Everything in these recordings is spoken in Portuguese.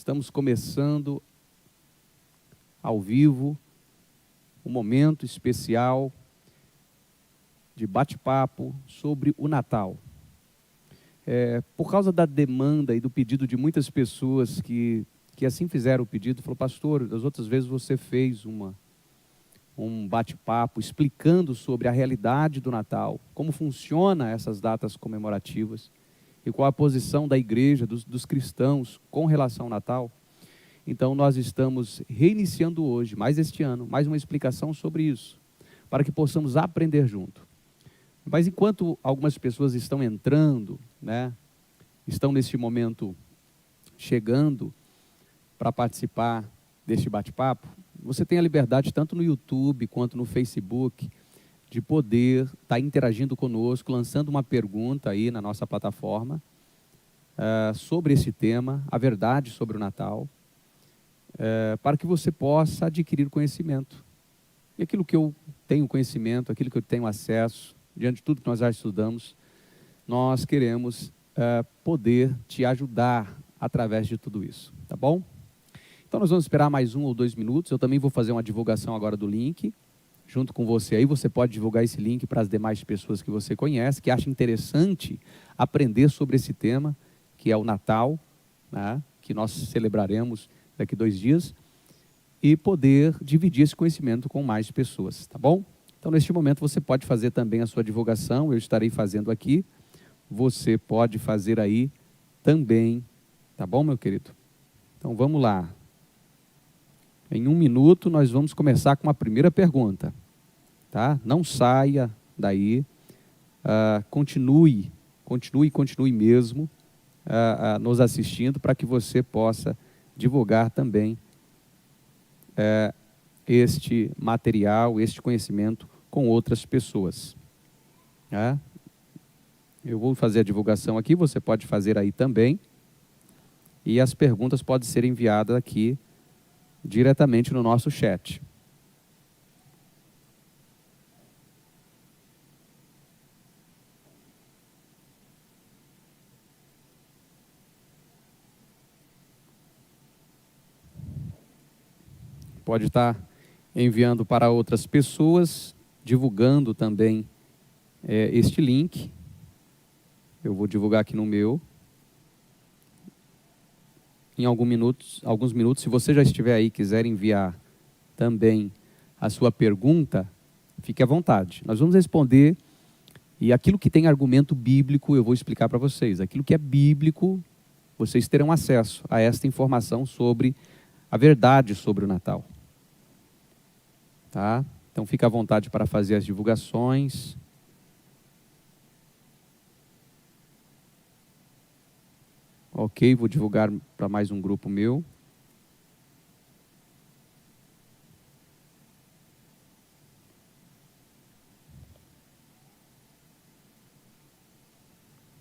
Estamos começando ao vivo um momento especial de bate-papo sobre o Natal. Por causa da demanda e do pedido de muitas pessoas que assim fizeram o pedido, falou: pastor, das outras vezes você fez um bate-papo explicando sobre a realidade do Natal, como funciona essas datas comemorativas e qual a posição da igreja, dos cristãos com relação ao Natal. Então nós estamos reiniciando hoje, mais este ano, mais uma explicação sobre isso, para que possamos aprender junto. Mas enquanto algumas pessoas estão entrando, estão neste momento chegando para participar deste bate-papo, você tem a liberdade, tanto no YouTube quanto no Facebook, de poder estar interagindo conosco, lançando uma pergunta aí na nossa plataforma sobre esse tema, a verdade sobre o Natal, para que você possa adquirir conhecimento. E aquilo que eu tenho conhecimento, aquilo que eu tenho acesso, diante de tudo que nós já estudamos, nós queremos poder te ajudar através de tudo isso, tá bom? Então nós vamos esperar mais 1 ou 2 minutos, eu também vou fazer uma divulgação agora do link, junto com você aí, você pode divulgar esse link para as demais pessoas que você conhece, que acham interessante aprender sobre esse tema, que é o Natal, que nós celebraremos daqui 2 dias, e poder dividir esse conhecimento com mais pessoas, tá bom? Então, neste momento, você pode fazer também a sua divulgação, eu estarei fazendo aqui, você pode fazer aí também, tá bom, meu querido? Então, vamos lá. Em 1 minuto, nós vamos começar com a primeira pergunta, tá? Não saia daí, continue mesmo nos assistindo, para que você possa divulgar também este material, este conhecimento com outras pessoas. Eu vou fazer a divulgação aqui, você pode fazer aí também, e as perguntas podem ser enviadas aqui diretamente no nosso chat. Pode estar enviando para outras pessoas, divulgando também este link. Eu vou divulgar aqui no meu. Em alguns minutos, se você já estiver aí e quiser enviar também a sua pergunta, fique à vontade. Nós vamos responder, e aquilo que tem argumento bíblico, eu vou explicar para vocês. Aquilo que é bíblico, vocês terão acesso a esta informação sobre a verdade sobre o Natal. Tá? Então, fique à vontade para fazer as divulgações. Ok, vou divulgar para mais um grupo meu.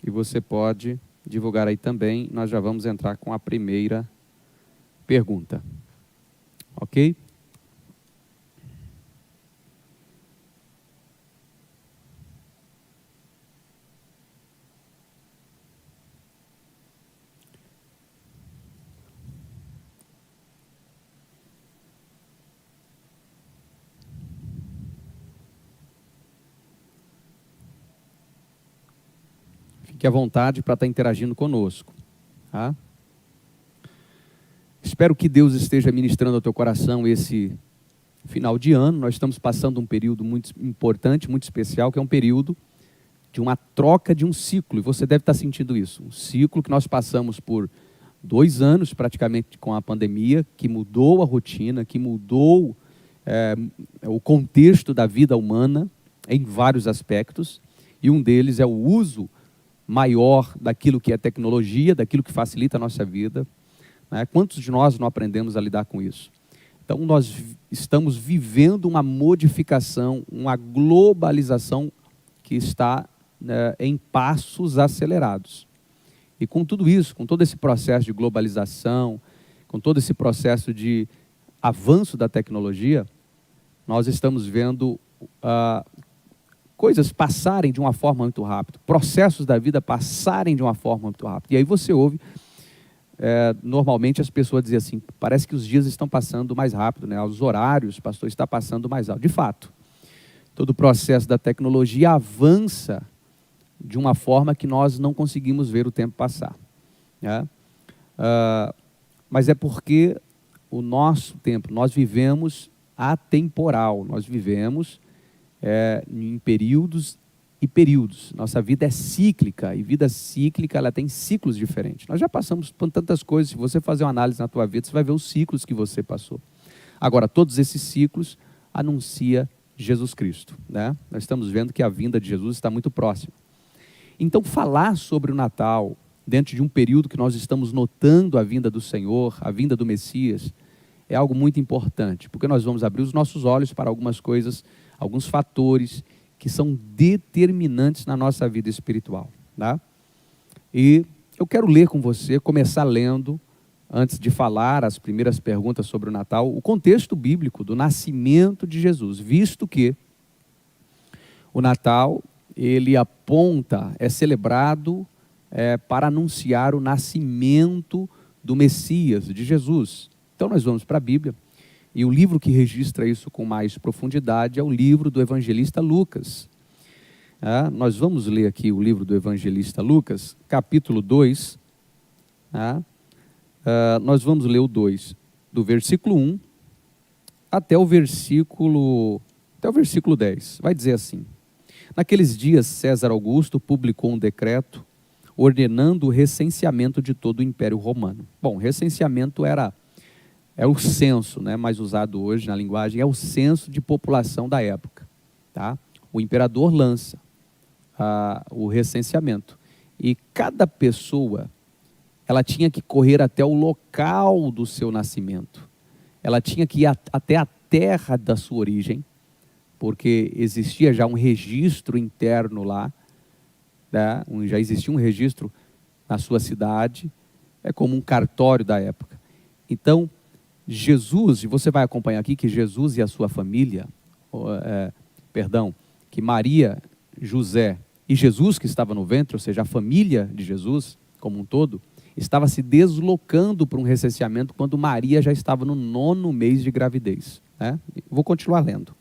E você pode divulgar aí também. Nós já vamos entrar com a primeira pergunta. Ok? Fique à vontade para estar interagindo conosco. Tá? Espero que Deus esteja ministrando ao teu coração esse final de ano. Nós estamos passando um período muito importante, muito especial, que é um período de uma troca de um ciclo. E você deve estar sentindo isso. Um ciclo que nós passamos por 2 anos, praticamente, com a pandemia, que mudou a rotina, que mudou o contexto da vida humana em vários aspectos. E um deles é o uso maior daquilo que é tecnologia, daquilo que facilita a nossa vida. Quantos de nós não aprendemos a lidar com isso? Então, nós estamos vivendo uma modificação, uma globalização que está em passos acelerados. E com tudo isso, com todo esse processo de globalização, com todo esse processo de avanço da tecnologia, nós estamos vendo coisas passarem de uma forma muito rápida, processos da vida passarem de uma forma muito rápida. E aí você ouve normalmente as pessoas dizem assim, parece que os dias estão passando mais rápido, né? Os horários, pastor, está passando mais alto. De fato, todo o processo da tecnologia avança de uma forma que nós não conseguimos ver o tempo passar, né? Mas é porque o nosso tempo, nós vivemos atemporal, nós vivemos em períodos e períodos. Nossa vida é cíclica, e vida cíclica ela tem ciclos diferentes. Nós já passamos por tantas coisas, se você fazer uma análise na tua vida, você vai ver os ciclos que você passou. Agora, todos esses ciclos anunciam Jesus Cristo, né? Nós estamos vendo que a vinda de Jesus está muito próxima. Então, falar sobre o Natal, dentro de um período que nós estamos notando a vinda do Senhor, a vinda do Messias, é algo muito importante, porque nós vamos abrir os nossos olhos para algumas coisas, alguns fatores que são determinantes na nossa vida espiritual, tá? E eu quero ler com você, começar lendo, antes de falar as primeiras perguntas sobre o Natal, o contexto bíblico do nascimento de Jesus, visto que o Natal, ele aponta, é celebrado para anunciar o nascimento do Messias, de Jesus. Então nós vamos para a Bíblia, e o livro que registra isso com mais profundidade é o livro do evangelista Lucas. Nós vamos ler aqui o livro do evangelista Lucas, capítulo 2. Nós vamos ler o 2, do versículo 1 até o versículo 10. Vai dizer assim: naqueles dias, César Augusto publicou um decreto ordenando o recenseamento de todo o Império Romano. Bom, recenseamento é o censo, né, mais usado hoje na linguagem, é o censo de população da época, tá? O imperador lança o recenseamento, e cada pessoa, ela tinha que correr até o local do seu nascimento, ela tinha que ir até a terra da sua origem, porque existia já um registro interno lá, né? Já existia um registro na sua cidade, é como um cartório da época. Então, Jesus, e você vai acompanhar aqui que Jesus e a sua família, que Maria, José e Jesus que estava no ventre, ou seja, a família de Jesus como um todo, estava se deslocando para um recenseamento quando Maria já estava no 9º mês de gravidez, né? Vou continuar lendo.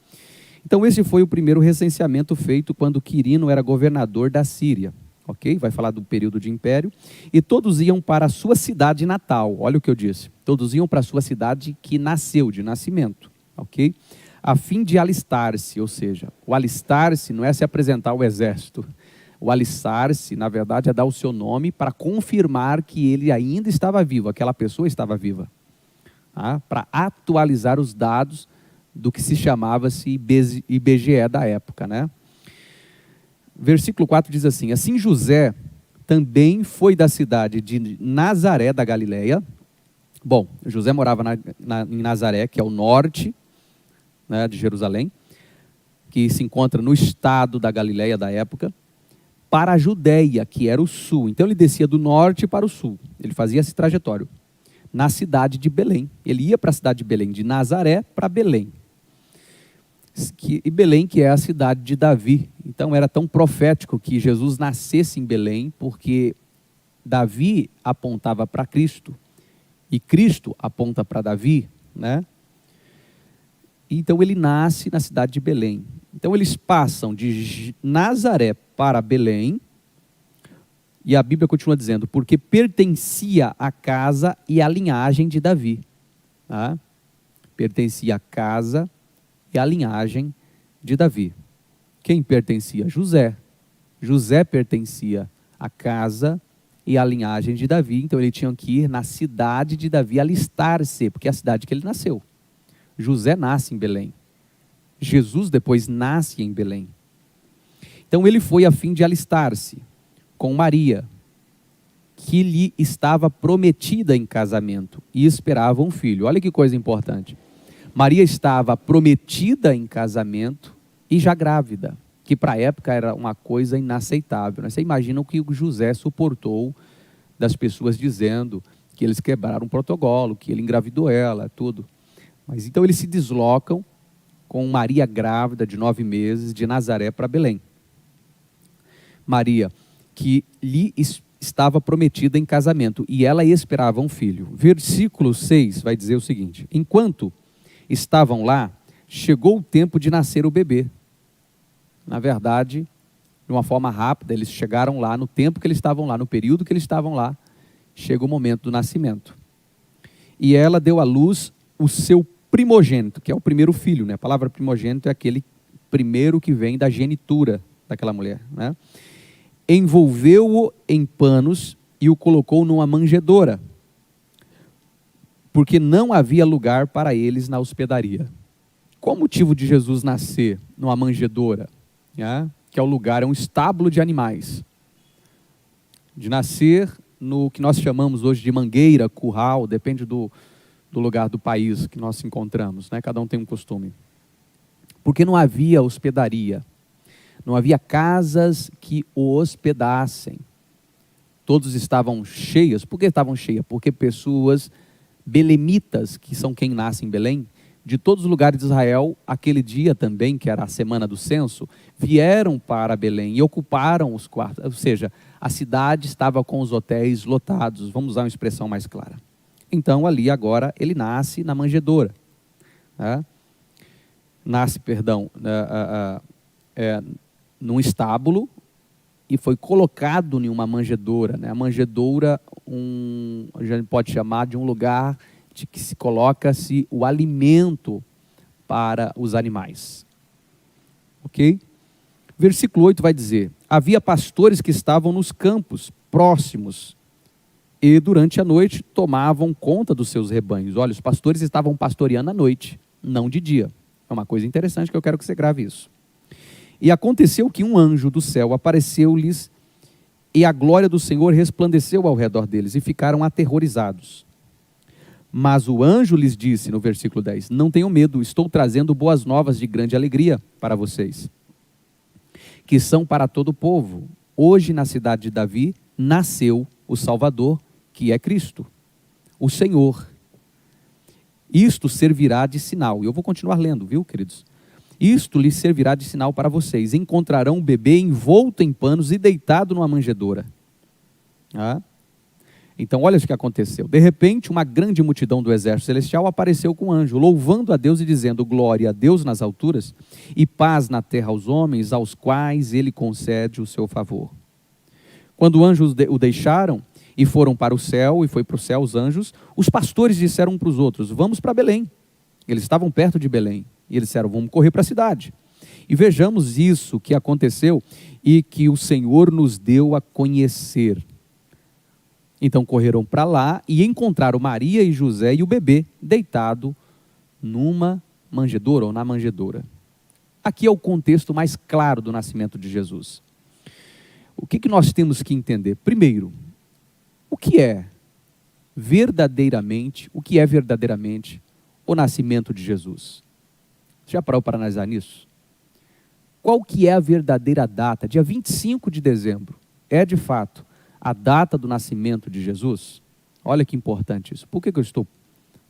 Então esse foi o primeiro recenseamento feito quando Quirino era governador da Síria. Ok? Vai falar do período de império. E todos iam para a sua cidade natal. Olha o que eu disse. Todos iam para a sua cidade que nasceu, de nascimento. Ok? A fim de alistar-se, ou seja, o alistar-se não é se apresentar ao exército. O alistar-se, na verdade, é dar o seu nome para confirmar que ele ainda estava vivo, aquela pessoa estava viva. Para atualizar os dados do que se chamava-se IBGE da época, né? Versículo 4 diz assim: assim José também foi da cidade de Nazaré da Galileia. Bom, José morava em Nazaré, que é o norte, né, de Jerusalém, que se encontra no estado da Galileia da época, para a Judéia, que era o sul. Então ele descia do norte para o sul, ele fazia esse trajetório, na cidade de Belém. Ele ia para a cidade de Belém, de Nazaré para Belém. E Belém, que é a cidade de Davi. Então era tão profético que Jesus nascesse em Belém, porque Davi apontava para Cristo, e Cristo aponta para Davi, né? Então ele nasce na cidade de Belém. Então eles passam de Nazaré para Belém, e a Bíblia continua dizendo, porque pertencia à casa e à linhagem de Davi. Tá? Pertencia à casa e à linhagem de Davi. Quem pertencia? José. José pertencia à casa e à linhagem de Davi, então ele tinha que ir na cidade de Davi alistar-se, porque é a cidade que ele nasceu. José nasce em Belém. Jesus depois nasce em Belém. Então ele foi a fim de alistar-se com Maria, que lhe estava prometida em casamento e esperava um filho. Olha que coisa importante. Maria estava prometida em casamento e já grávida, que para a época era uma coisa inaceitável. Você imagina o que o José suportou das pessoas dizendo que eles quebraram o protocolo, que ele engravidou ela, tudo. Mas então eles se deslocam com Maria grávida de 9 meses de Nazaré para Belém. Maria, que lhe estava prometida em casamento e ela esperava um filho. Versículo 6 vai dizer o seguinte: enquanto estavam lá, chegou o tempo de nascer o bebê. Na verdade, de uma forma rápida, eles chegaram lá, no tempo que eles estavam lá, no período que eles estavam lá, chega o momento do nascimento. E ela deu à luz o seu primogênito, que é o primeiro filho, né? A palavra primogênito é aquele primeiro que vem da genitura daquela mulher, né? Envolveu-o em panos e o colocou numa manjedoura, porque não havia lugar para eles na hospedaria. Qual o motivo de Jesus nascer numa manjedoura, né? Que é o lugar, é um estábulo de animais, de nascer no que nós chamamos hoje de mangueira, curral, depende do lugar do país que nós encontramos, né? Cada um tem um costume. Porque não havia hospedaria, não havia casas que o hospedassem. Todos estavam cheios. Por que estavam cheias? Porque pessoas belemitas, que são quem nasce em Belém, de todos os lugares de Israel, aquele dia também, que era a semana do censo, vieram para Belém e ocuparam os quartos. Ou seja, a cidade estava com os hotéis lotados. Vamos usar uma expressão mais clara. Então, ali agora, ele nasce na manjedoura. Né? Num estábulo e foi colocado em uma manjedoura. Né? A manjedoura, a gente pode chamar de um lugar de que se coloca-se o alimento para os animais. Ok? Versículo 8 vai dizer: havia pastores que estavam nos campos próximos e durante a noite tomavam conta dos seus rebanhos. Olha, os pastores estavam pastoreando à noite, não de dia. É uma coisa interessante que eu quero que você grave isso. E aconteceu que um anjo do céu apareceu-lhes e a glória do Senhor resplandeceu ao redor deles e ficaram aterrorizados. Mas o anjo lhes disse, no versículo 10, não tenham medo, estou trazendo boas novas de grande alegria para vocês, que são para todo o povo. Hoje na cidade de Davi nasceu o Salvador, que é Cristo, o Senhor. Isto servirá de sinal. E eu vou continuar lendo, viu, queridos? Isto lhes servirá de sinal para vocês. Encontrarão um bebê envolto em panos e deitado numa manjedoura. Então, olha o que aconteceu. De repente, uma grande multidão do exército celestial apareceu com um anjo, louvando a Deus e dizendo: glória a Deus nas alturas e paz na terra aos homens, aos quais ele concede o seu favor. Quando os anjos o deixaram e foram para o céu, e foi para o céu os anjos, os pastores disseram um para os outros: vamos para Belém. Eles estavam perto de Belém. E eles disseram: vamos correr para a cidade. E vejamos isso que aconteceu e que o Senhor nos deu a conhecer. Então correram para lá e encontraram Maria e José e o bebê deitado numa manjedoura ou na manjedoura. Aqui é o contexto mais claro do nascimento de Jesus. O que nós temos que entender? Primeiro, o que é verdadeiramente o nascimento de Jesus? Você já parou para analisar nisso? Qual que é a verdadeira data? Dia 25 de dezembro é de fato a data do nascimento de Jesus? Olha que importante isso. Por que eu estou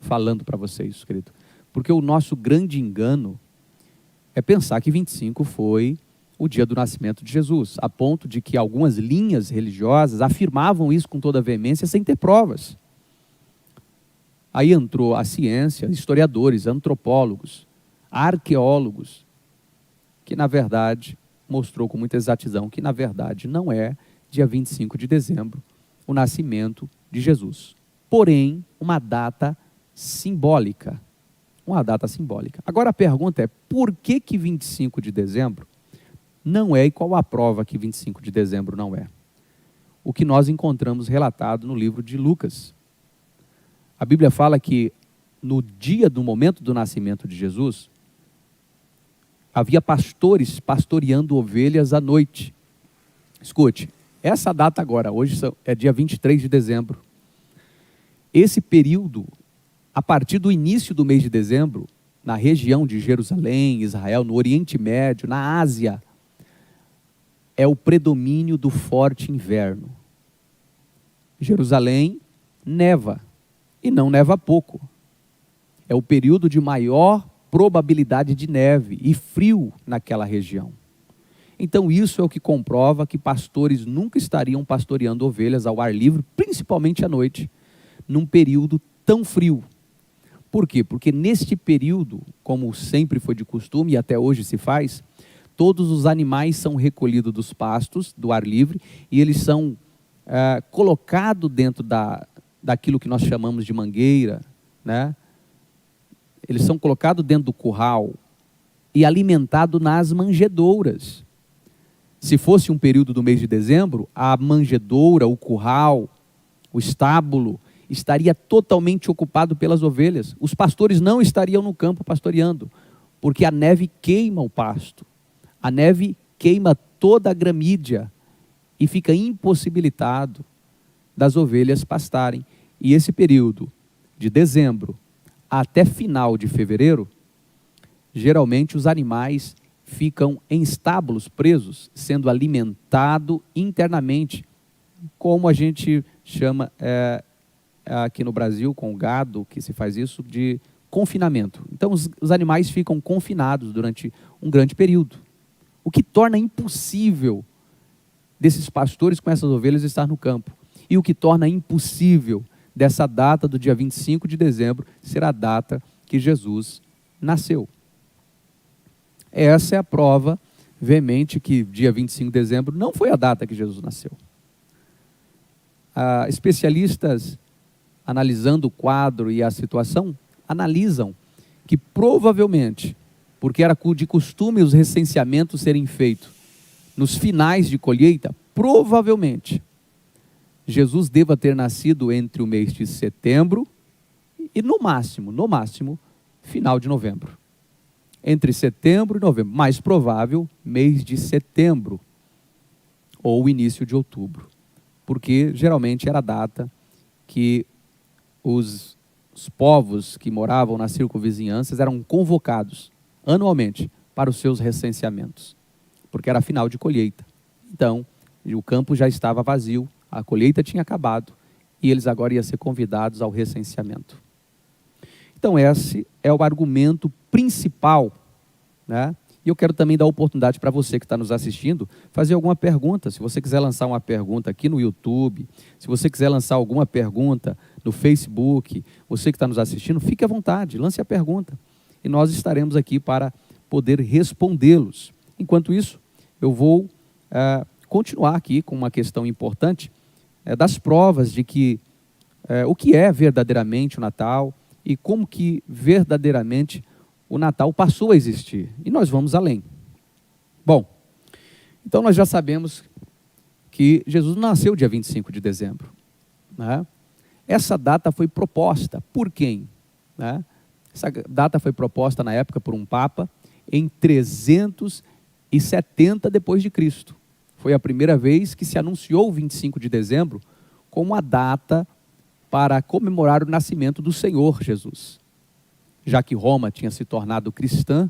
falando para vocês, querido? Porque o nosso grande engano é pensar que 25 foi o dia do nascimento de Jesus, a ponto de que algumas linhas religiosas afirmavam isso com toda a veemência sem ter provas. Aí entrou a ciência, historiadores, antropólogos, arqueólogos, que na verdade mostrou com muita exatidão que na verdade não é dia 25 de dezembro o nascimento de Jesus. Porém, uma data simbólica. Uma data simbólica. Agora a pergunta é: por que 25 de dezembro não é, e qual a prova que 25 de dezembro não é? O que nós encontramos relatado no livro de Lucas. A Bíblia fala que no dia do momento do nascimento de Jesus, havia pastores pastoreando ovelhas à noite. Escute, essa data agora, hoje é dia 23 de dezembro. Esse período, a partir do início do mês de dezembro, na região de Jerusalém, Israel, no Oriente Médio, na Ásia, é o predomínio do forte inverno. Jerusalém neva, e não neva pouco. É o período de maior probabilidade de neve e frio naquela região. Então isso é o que comprova que pastores nunca estariam pastoreando ovelhas ao ar livre, principalmente à noite, num período tão frio. Por quê? Porque neste período, como sempre foi de costume e até hoje se faz, todos os animais são recolhidos dos pastos, do ar livre, e eles são colocados dentro daquilo que nós chamamos de mangueira, né? Eles são colocados dentro do curral e alimentados nas manjedouras. Se fosse um período do mês de dezembro, a manjedoura, o curral, o estábulo, estaria totalmente ocupado pelas ovelhas. Os pastores não estariam no campo pastoreando, porque a neve queima o pasto. A neve queima toda a gramídea e fica impossibilitado das ovelhas pastarem. E esse período, de dezembro até final de fevereiro, geralmente os animais ficam em estábulos presos, sendo alimentados internamente, como a gente chama aqui no Brasil, com o gado, que se faz isso, de confinamento. Então os animais ficam confinados durante um grande período, o que torna impossível desses pastores com essas ovelhas estar no campo, e o que torna impossível dessa data do dia 25 de dezembro ser a data que Jesus nasceu. Essa é a prova veemente que dia 25 de dezembro não foi a data que Jesus nasceu. Especialistas, analisando o quadro e a situação, analisam que provavelmente, porque era de costume os recenseamentos serem feitos nos finais de colheita, provavelmente Jesus deva ter nascido entre o mês de setembro e no máximo, final de novembro. Entre setembro e novembro, mais provável, mês de setembro ou início de outubro, porque geralmente era a data que os povos que moravam nas circunvizinhanças eram convocados anualmente para os seus recenseamentos, porque era final de colheita. Então, o campo já estava vazio, a colheita tinha acabado e eles agora iam ser convidados ao recenseamento. Então esse é o argumento principal, né? E eu quero também dar oportunidade para você que está nos assistindo, fazer alguma pergunta. Se você quiser lançar uma pergunta aqui no YouTube, se você quiser lançar alguma pergunta no Facebook, você que está nos assistindo, fique à vontade, lance a pergunta. E nós estaremos aqui para poder respondê-los. Enquanto isso, eu vou continuar aqui com uma questão importante, das provas de que o que é verdadeiramente o Natal e como que verdadeiramente o Natal passou a existir. E nós vamos além. Bom, então nós já sabemos que Jesus nasceu dia 25 de dezembro. Né? Essa data foi proposta por quem? Né? Essa data foi proposta na época por um Papa em 370 depois de Cristo. Foi a primeira vez que se anunciou o 25 de dezembro como a data para comemorar o nascimento do Senhor Jesus. Já que Roma tinha se tornado cristã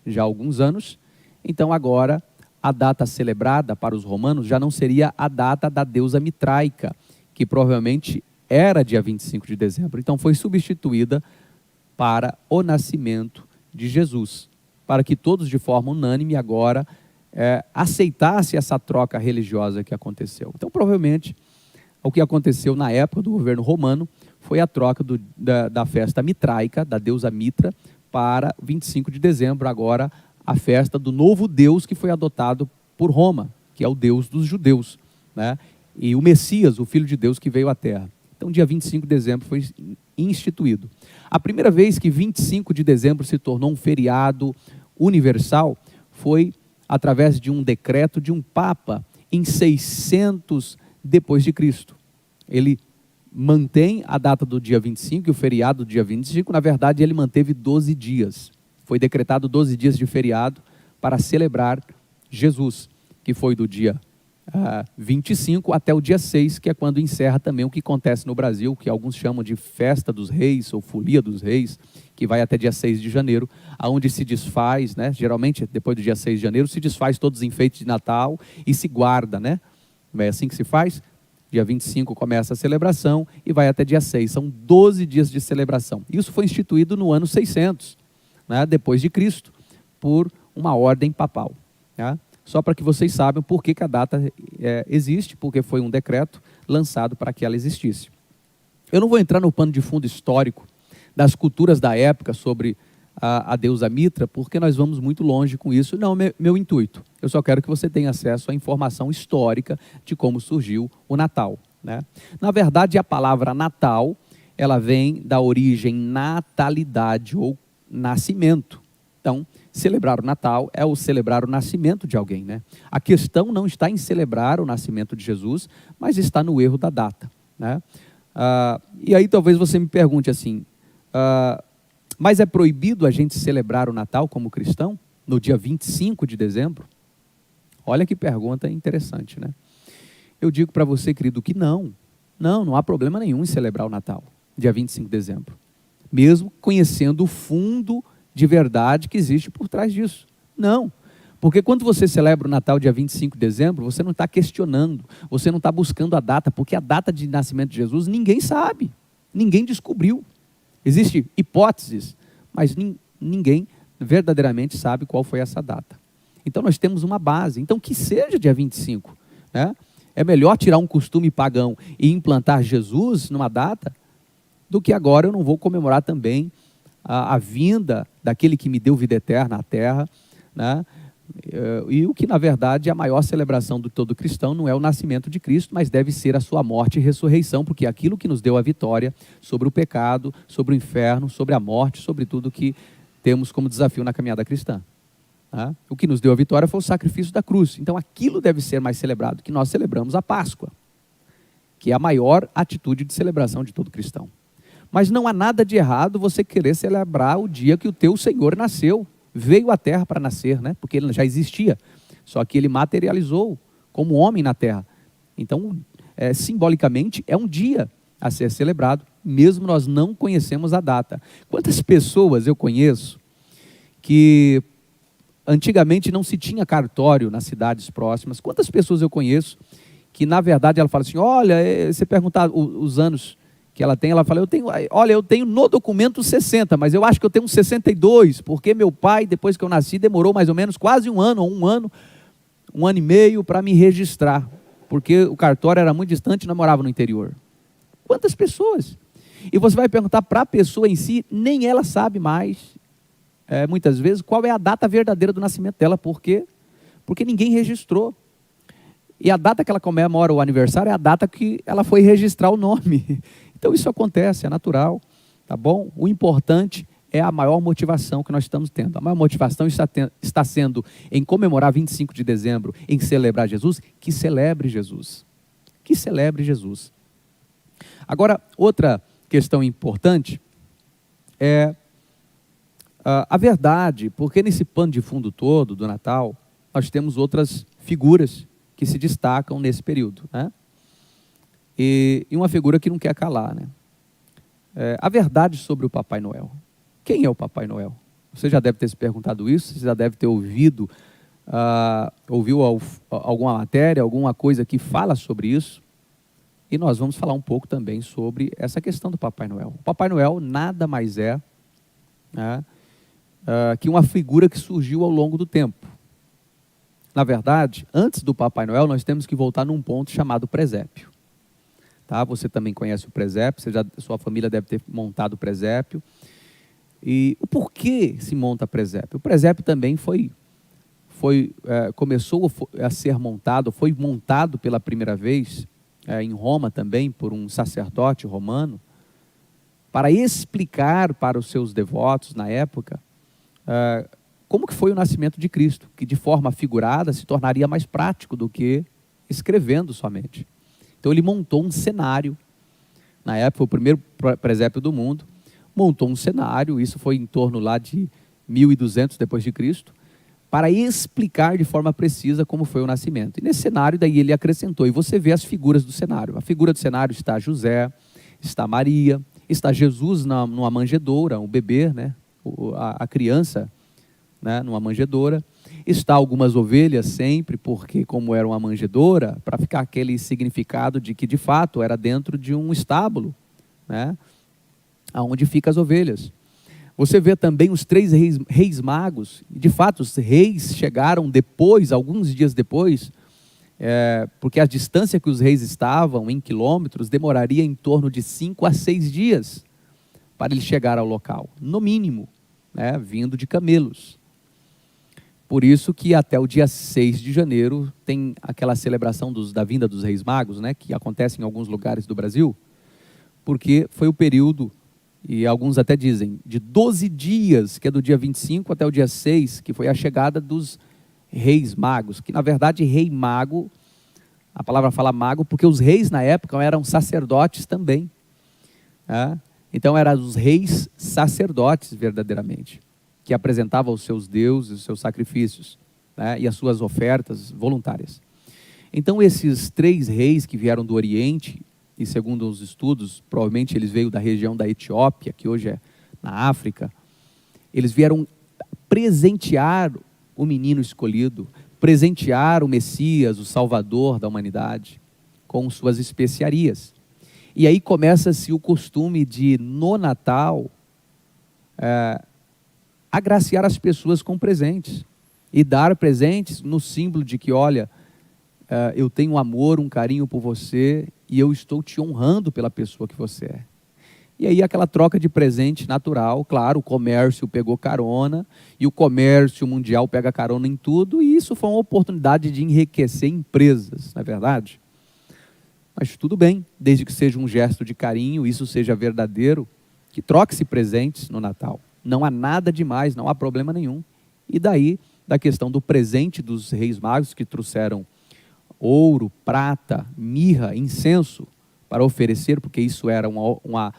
já há alguns anos, então agora a data celebrada para os romanos já não seria a data da deusa Mitraica, que provavelmente era dia 25 de dezembro. Então foi substituída para o nascimento de Jesus, para que todos de forma unânime agora aceitasse essa troca religiosa que aconteceu. Então, provavelmente, o que aconteceu na época do governo romano foi a troca da festa mitraica, da deusa Mitra, para 25 de dezembro, agora a festa do novo Deus que foi adotado por Roma, que é o Deus dos judeus, né? E o Messias, o Filho de Deus que veio à Terra. Então, dia 25 de dezembro foi instituído. A primeira vez que 25 de dezembro se tornou um feriado universal foi através de um decreto de um Papa em 600 depois de Cristo. Ele mantém a data do dia 25 e o feriado do dia 25, na verdade ele manteve 12 dias. Foi decretado 12 dias de feriado para celebrar Jesus, que foi do dia 25 até o dia 6, que é quando encerra também o que acontece no Brasil, que alguns chamam de Festa dos Reis, ou Folia dos Reis, que vai até dia 6 de janeiro, onde se desfaz, né? Geralmente depois do dia 6 de janeiro, se desfaz todos os enfeites de Natal e se guarda, né? É assim que se faz. Dia 25 começa a celebração e vai até dia 6, são 12 dias de celebração. Isso foi instituído no ano 600, né? Depois de Cristo, por uma ordem papal, né? só para que vocês saibam por que a data existe, porque foi um decreto lançado para que ela existisse. Eu não vou entrar no pano de fundo histórico das culturas da época sobre a deusa Mitra, porque nós vamos muito longe com isso, não é meu intuito. Eu só quero que você tenha acesso à informação histórica de como surgiu o Natal, né? Na verdade, a palavra Natal, ela vem da origem natalidade ou nascimento. Então, celebrar o Natal é o celebrar o nascimento de alguém, né? A questão não está em celebrar o nascimento de Jesus, mas está no erro da data, né? E aí talvez você me pergunte assim, mas é proibido a gente celebrar o Natal como cristão no dia 25 de dezembro? Olha que pergunta interessante, né? Eu digo para você, querido, que não há problema nenhum em celebrar o Natal, dia 25 de dezembro. Mesmo conhecendo o fundo de verdade que existe por trás disso. Não, porque quando você celebra o Natal dia 25 de dezembro, você não está questionando, você não está buscando a data, porque a data de nascimento de Jesus ninguém sabe, ninguém descobriu. Existem hipóteses, mas ninguém verdadeiramente sabe qual foi essa data. Então nós temos uma base, então que seja dia 25, né? É melhor tirar um costume pagão e implantar Jesus numa data, do que agora eu não vou comemorar também a vinda daquele que me deu vida eterna à terra, né? E o que na verdade é a maior celebração de todo cristão não é o nascimento de Cristo, mas deve ser a sua morte e ressurreição, porque é aquilo que nos deu a vitória sobre o pecado, sobre o inferno, sobre a morte, sobre tudo que temos como desafio na caminhada cristã. O que nos deu a vitória foi o sacrifício da cruz. Então aquilo deve ser mais celebrado, que nós celebramos a Páscoa, que é a maior atitude de celebração de todo cristão. Mas não há nada de errado você querer celebrar o dia que o teu Senhor nasceu, veio à terra para nascer, né? Porque ele já existia, só que ele materializou como homem na terra. Então, simbolicamente, é um dia a ser celebrado, mesmo nós não conhecemos a data. Quantas pessoas eu conheço que antigamente não se tinha cartório nas cidades próximas? Quantas pessoas eu conheço que, na verdade, ela fala assim, olha, você perguntar os anos que ela tem, ela fala, eu tenho no documento 60, mas eu acho que eu tenho 62, porque meu pai, depois que eu nasci, demorou mais ou menos quase um ano e meio para me registrar, porque o cartório era muito distante e não morava no interior. Quantas pessoas? E você vai perguntar para a pessoa em si, nem ela sabe mais, muitas vezes, qual é a data verdadeira do nascimento dela. Por quê? Porque ninguém registrou. E a data que ela comemora o aniversário é a data que ela foi registrar o nome. Então isso acontece, é natural, tá bom? O importante é a maior motivação que nós estamos tendo. A maior motivação está sendo em comemorar 25 de dezembro, em celebrar Jesus, que celebre Jesus. Que celebre Jesus. Agora, outra questão importante é a verdade, porque nesse pano de fundo todo do Natal, nós temos outras figuras que se destacam nesse período, né? E uma figura que não quer calar, né? A verdade sobre o Papai Noel. Quem é o Papai Noel? Você já deve ter se perguntado isso, você já deve ter ouviu alguma matéria, alguma coisa que fala sobre isso. E nós vamos falar um pouco também sobre essa questão do Papai Noel. O Papai Noel nada mais é, né, que uma figura que surgiu ao longo do tempo. Na verdade, antes do Papai Noel, nós temos que voltar num ponto chamado presépio. Tá? Você também conhece o presépio, sua família deve ter montado o presépio. E o porquê se monta presépio? O presépio também começou a ser montado, foi montado pela primeira vez em Roma também, por um sacerdote romano, para explicar para os seus devotos na época como que foi o nascimento de Cristo, que de forma figurada se tornaria mais prático do que escrevendo somente. Então ele montou um cenário, na época foi o primeiro presépio do mundo, montou um cenário, isso foi em torno lá de 1200 depois de Cristo, para explicar de forma precisa como foi o nascimento. E nesse cenário daí ele acrescentou, e você vê as figuras do cenário. A figura do cenário está José, está Maria, está Jesus numa manjedoura, o bebê, né? A criança, né? Numa manjedoura. Está algumas ovelhas sempre, porque como era uma manjedoura, para ficar aquele significado de que de fato era dentro de um estábulo, né? Onde ficam as ovelhas. Você vê também os três reis magos. De fato, os reis chegaram depois, alguns dias depois, porque a distância que os reis estavam, em quilômetros, demoraria em torno de 5 a 6 dias para ele chegar ao local, no mínimo, né, vindo de camelos. Por isso que até o dia 6 de janeiro tem aquela celebração da vinda dos Reis Magos, né, que acontece em alguns lugares do Brasil, porque foi o período, e alguns até dizem, de 12 dias, que é do dia 25 até o dia 6, que foi a chegada dos Reis Magos, que na verdade rei mago, a palavra fala mago, porque os reis na época eram sacerdotes também. Né? Então eram os reis sacerdotes verdadeiramente, que apresentavam os seus deuses, os seus sacrifícios, né, e as suas ofertas voluntárias. Então esses 3 reis que vieram do Oriente, e segundo os estudos, provavelmente eles veio da região da Etiópia, que hoje é na África, eles vieram presentear o menino escolhido, presentear o Messias, o Salvador da humanidade, com suas especiarias. E aí começa-se o costume de, no Natal, agraciar as pessoas com presentes. E dar presentes no símbolo de que, olha, eu tenho um amor, um carinho por você, e eu estou te honrando pela pessoa que você é. E aí aquela troca de presente natural, claro, o comércio pegou carona, e o comércio mundial pega carona em tudo, e isso foi uma oportunidade de enriquecer empresas, não é verdade? Mas tudo bem, desde que seja um gesto de carinho, isso seja verdadeiro, que troque-se presentes no Natal. Não há nada demais, não há problema nenhum. E daí, da questão do presente dos Reis Magos, que trouxeram ouro, prata, mirra, incenso, para oferecer, porque isso era uma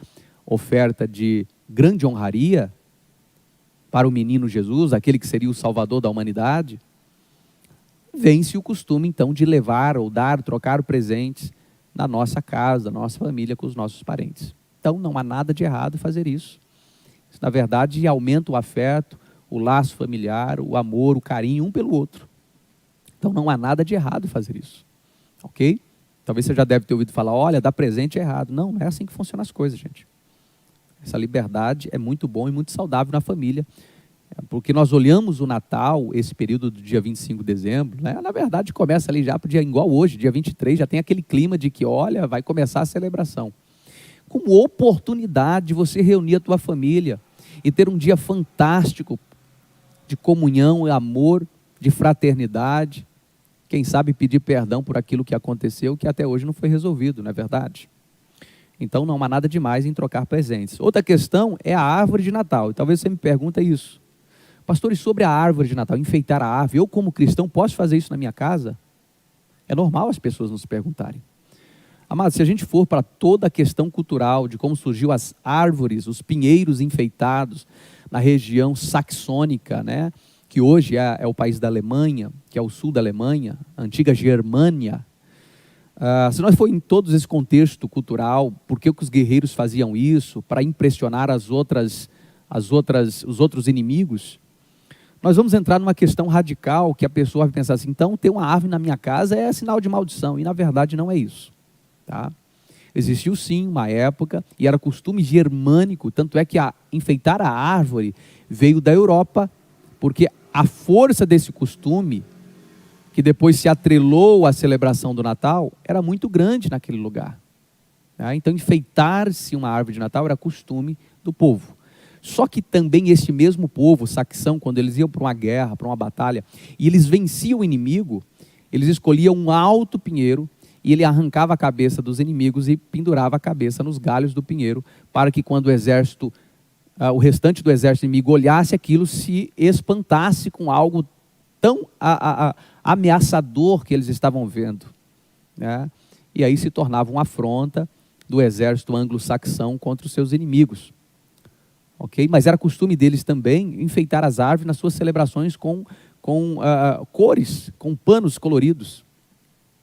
oferta de grande honraria para o menino Jesus, aquele que seria o Salvador da humanidade, vem-se o costume então de levar ou dar, trocar presentes na nossa casa, na nossa família, com os nossos parentes. Então não há nada de errado em fazer isso. Isso, na verdade, aumenta o afeto, o laço familiar, o amor, o carinho um pelo outro. Então não há nada de errado em fazer isso. Ok? Talvez você já deve ter ouvido falar, olha, dar presente é errado. Não, não é assim que funcionam as coisas, gente. Essa liberdade é muito bom e muito saudável na família. Porque nós olhamos o Natal, esse período do dia 25 de dezembro, né? Na verdade começa ali já para o dia igual hoje, dia 23, já tem aquele clima de que, olha, vai começar a celebração. Como oportunidade de você reunir a tua família e ter um dia fantástico de comunhão e amor, de fraternidade, quem sabe pedir perdão por aquilo que aconteceu, que até hoje não foi resolvido, não é verdade? Então não há nada demais em trocar presentes. Outra questão é a árvore de Natal, e talvez você me pergunte isso. Pastor, e sobre a árvore de Natal, enfeitar a árvore, eu como cristão posso fazer isso na minha casa? É normal as pessoas nos perguntarem. Amados, se a gente for para toda a questão cultural de como surgiu as árvores, os pinheiros enfeitados na região saxônica, né, que hoje é o país da Alemanha, que é o sul da Alemanha, a antiga Germânia. Se nós for em todo esse contexto cultural, por que os guerreiros faziam isso? Para impressionar os outros inimigos? Nós vamos entrar numa questão radical, que a pessoa vai pensar assim, então ter uma árvore na minha casa é sinal de maldição, e na verdade não é isso. Tá? Existiu sim uma época, e era costume germânico, tanto é que enfeitar a árvore veio da Europa, porque a força desse costume, que depois se atrelou à celebração do Natal, era muito grande naquele lugar. Tá? Então enfeitar-se uma árvore de Natal era costume do povo. Só que também este mesmo povo, saxão, quando eles iam para uma guerra, para uma batalha, e eles venciam o inimigo, eles escolhiam um alto pinheiro, e ele arrancava a cabeça dos inimigos e pendurava a cabeça nos galhos do pinheiro, para que quando o restante do exército inimigo olhasse aquilo, se espantasse com algo tão ameaçador que eles estavam vendo. Né? E aí se tornava uma afronta do exército anglo-saxão contra os seus inimigos. Okay? Mas era costume deles também enfeitar as árvores nas suas celebrações com cores, com panos coloridos.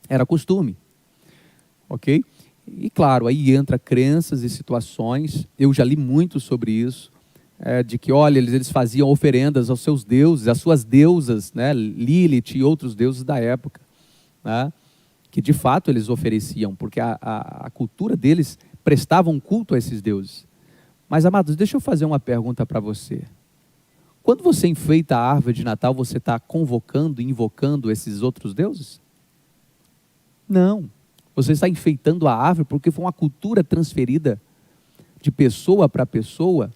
Era costume. Ok? E claro, aí entra crenças e situações, eu já li muito sobre isso, de que, olha, eles faziam oferendas aos seus deuses, às suas deusas, né, Lilith e outros deuses da época, né, que de fato eles ofereciam, porque a cultura deles prestava um culto a esses deuses. Mas, amados, deixa eu fazer uma pergunta para você. Quando você enfeita a árvore de Natal, você está convocando, invocando esses outros deuses? Não. Você está enfeitando a árvore porque foi uma cultura transferida de pessoa para pessoa.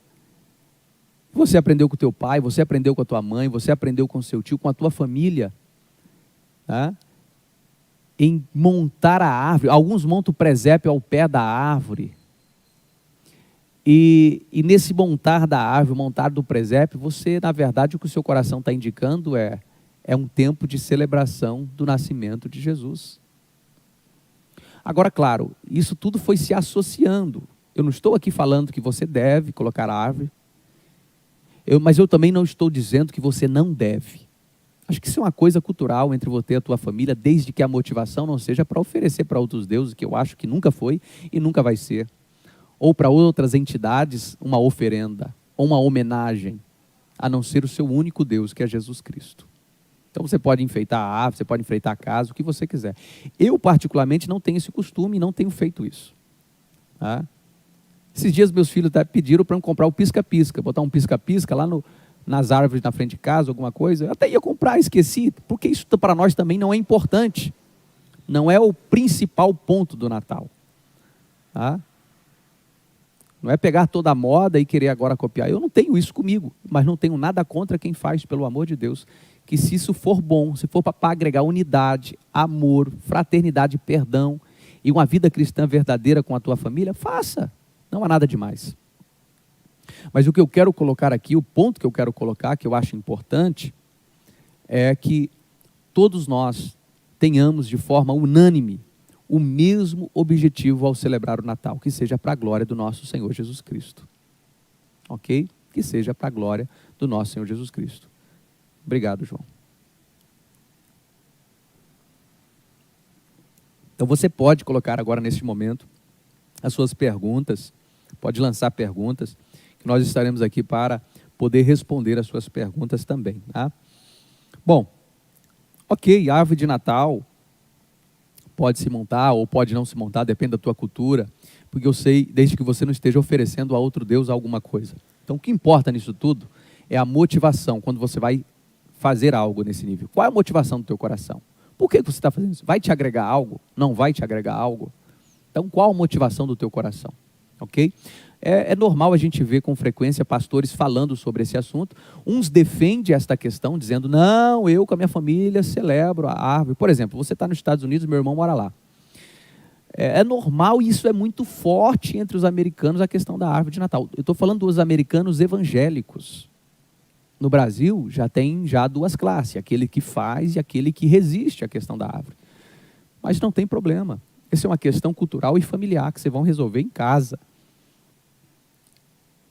Você aprendeu com o teu pai, você aprendeu com a tua mãe, você aprendeu com o seu tio, com a tua família, tá? Em montar a árvore. Alguns montam o presépio ao pé da árvore. E nesse montar da árvore, montar do presépio, você, na verdade, o que o seu coração está indicando é um tempo de celebração do nascimento de Jesus. Agora, claro, isso tudo foi se associando. Eu não estou aqui falando que você deve colocar a árvore, mas eu também não estou dizendo que você não deve. Acho que isso é uma coisa cultural entre você e a tua família, desde que a motivação não seja para oferecer para outros deuses, que eu acho que nunca foi e nunca vai ser. Ou para outras entidades uma oferenda, ou uma homenagem, a não ser o seu único Deus, que é Jesus Cristo. Então você pode enfeitar a árvore, você pode enfeitar a casa, o que você quiser. Eu, particularmente, não tenho esse costume e não tenho feito isso. Tá? Esses dias meus filhos pediram para eu comprar o pisca-pisca, botar um pisca-pisca lá nas árvores na frente de casa, alguma coisa. Eu até ia comprar, esqueci, porque isso para nós também não é importante. Não é o principal ponto do Natal. Tá? Não é pegar toda a moda e querer agora copiar. Eu não tenho isso comigo, mas não tenho nada contra quem faz, pelo amor de Deus. Que se isso for bom, se for para agregar unidade, amor, fraternidade, perdão e uma vida cristã verdadeira com a tua família, faça. Não há nada demais. Mas o que eu quero colocar aqui, o ponto que eu quero colocar, que eu acho importante, é que todos nós tenhamos de forma unânime o mesmo objetivo ao celebrar o Natal, que seja para a glória do nosso Senhor Jesus Cristo. Ok? Que seja para a glória do nosso Senhor Jesus Cristo. Obrigado, João. Então você pode colocar agora neste momento as suas perguntas, pode lançar perguntas, que nós estaremos aqui para poder responder as suas perguntas também. Tá? Bom, ok, árvore de Natal pode se montar ou pode não se montar, depende da tua cultura, porque eu sei, desde que você não esteja oferecendo a outro Deus alguma coisa. Então o que importa nisso tudo é a motivação, quando você vai fazer algo nesse nível. Qual é a motivação do teu coração? Por que você está fazendo isso? Vai te agregar algo? Não vai te agregar algo? Então qual a motivação do teu coração? Ok? É normal a gente ver com frequência pastores falando sobre esse assunto. Uns defendem esta questão, dizendo, não, eu com a minha família celebro a árvore. Por exemplo, você está nos Estados Unidos, meu irmão mora lá. É normal e isso é muito forte entre os americanos, a questão da árvore de Natal. Eu estou falando dos americanos evangélicos. No Brasil, já tem duas classes, aquele que faz e aquele que resiste à questão da árvore. Mas não tem problema. Essa é uma questão cultural e familiar que vocês vão resolver em casa.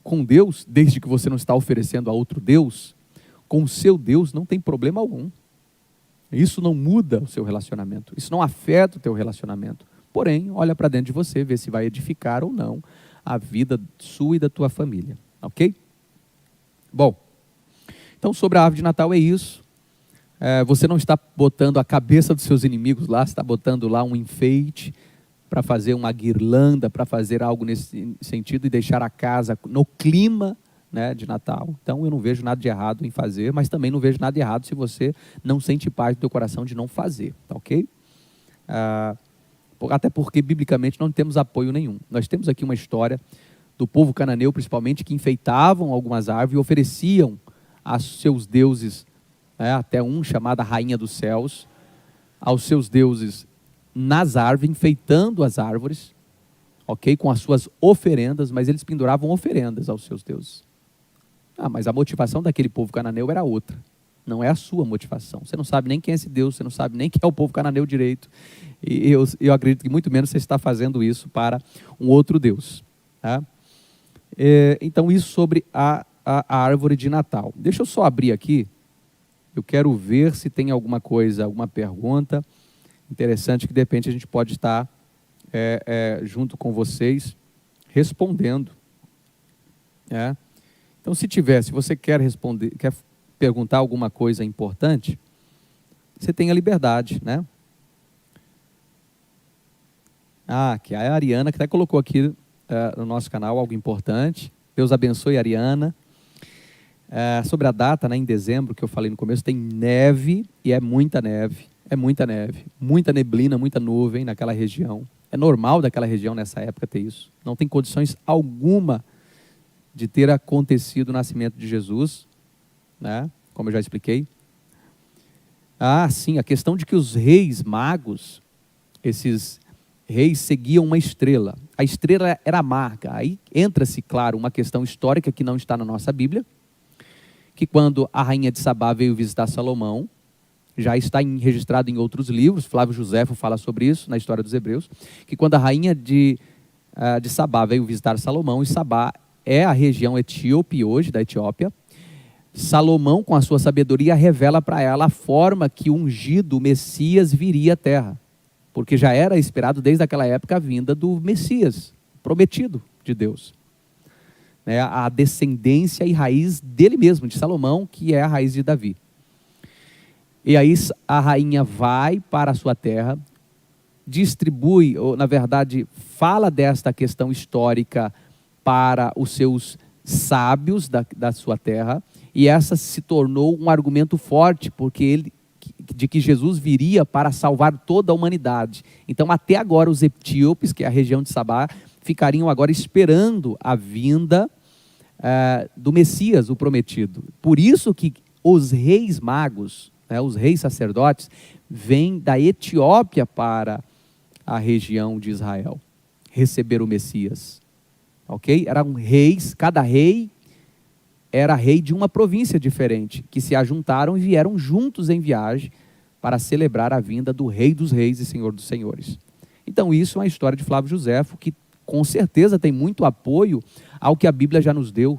Com Deus, desde que você não está oferecendo a outro Deus, com o seu Deus não tem problema algum. Isso não muda o seu relacionamento, isso não afeta o teu relacionamento. Porém, olha para dentro de você, vê se vai edificar ou não a vida sua e da tua família. Ok? Bom, então sobre a árvore de Natal é isso. Você não está botando a cabeça dos seus inimigos lá, você está botando lá um enfeite, para fazer uma guirlanda, para fazer algo nesse sentido e deixar a casa no clima, né, de Natal. Então eu não vejo nada de errado em fazer, mas também não vejo nada de errado se você não sente paz do teu coração de não fazer, ok? Até porque biblicamente não temos apoio nenhum. Nós temos aqui uma história do povo cananeu, principalmente, que enfeitavam algumas árvores e ofereciam a seus deuses, até um chamado Rainha dos Céus, aos seus deuses nas árvores, enfeitando as árvores, ok? Com as suas oferendas, mas eles penduravam oferendas aos seus deuses. Mas a motivação daquele povo cananeu era outra. Não é a sua motivação. Você não sabe nem quem é esse Deus, você não sabe nem quem é o povo cananeu direito. E eu acredito que muito menos você está fazendo isso para um outro Deus. Tá? Então isso sobre a árvore de Natal. Deixa eu só abrir aqui. Eu quero ver se tem alguma coisa, alguma pergunta interessante que de repente a gente pode estar junto com vocês respondendo. Então se você quer responder, quer perguntar alguma coisa importante, você tem a liberdade, né? Que a Ariana que até colocou aqui no nosso canal algo importante. Deus abençoe a Ariana. Sobre a data, né, em dezembro, que eu falei no começo, tem neve, e é muita neve, muita neblina, muita nuvem naquela região. É normal daquela região nessa época ter isso. Não tem condições alguma de ter acontecido o nascimento de Jesus, né, como eu já expliquei. Sim, a questão de que os reis magos, esses reis seguiam uma estrela. A estrela era amarga. Aí entra-se, claro, uma questão histórica que não está na nossa Bíblia, que quando a rainha de Sabá veio visitar Salomão, já está registrado em outros livros, Flávio Josefo fala sobre isso na história dos Hebreus, que quando a rainha de Sabá veio visitar Salomão, e Sabá é a região etíope hoje, da Etiópia, Salomão, com a sua sabedoria, revela para ela a forma que o ungido Messias viria à terra, porque já era esperado desde aquela época a vinda do Messias, prometido de Deus. A descendência e raiz dele mesmo, de Salomão, que é a raiz de Davi. E aí a rainha vai para a sua terra, distribui, ou na verdade fala desta questão histórica para os seus sábios da sua terra, e essa se tornou um argumento forte, porque de que Jesus viria para salvar toda a humanidade. Então até agora os etíopes, que é a região de Sabá, ficariam agora esperando a vinda do Messias, o prometido. Por isso que os reis magos, os reis sacerdotes, vêm da Etiópia para a região de Israel, receber o Messias. Ok? Eram reis, cada rei era rei de uma província diferente, que se ajuntaram e vieram juntos em viagem para celebrar a vinda do Rei dos Reis e Senhor dos Senhores. Então isso é uma história de Flávio Josefo, que com certeza tem muito apoio ao que a Bíblia já nos deu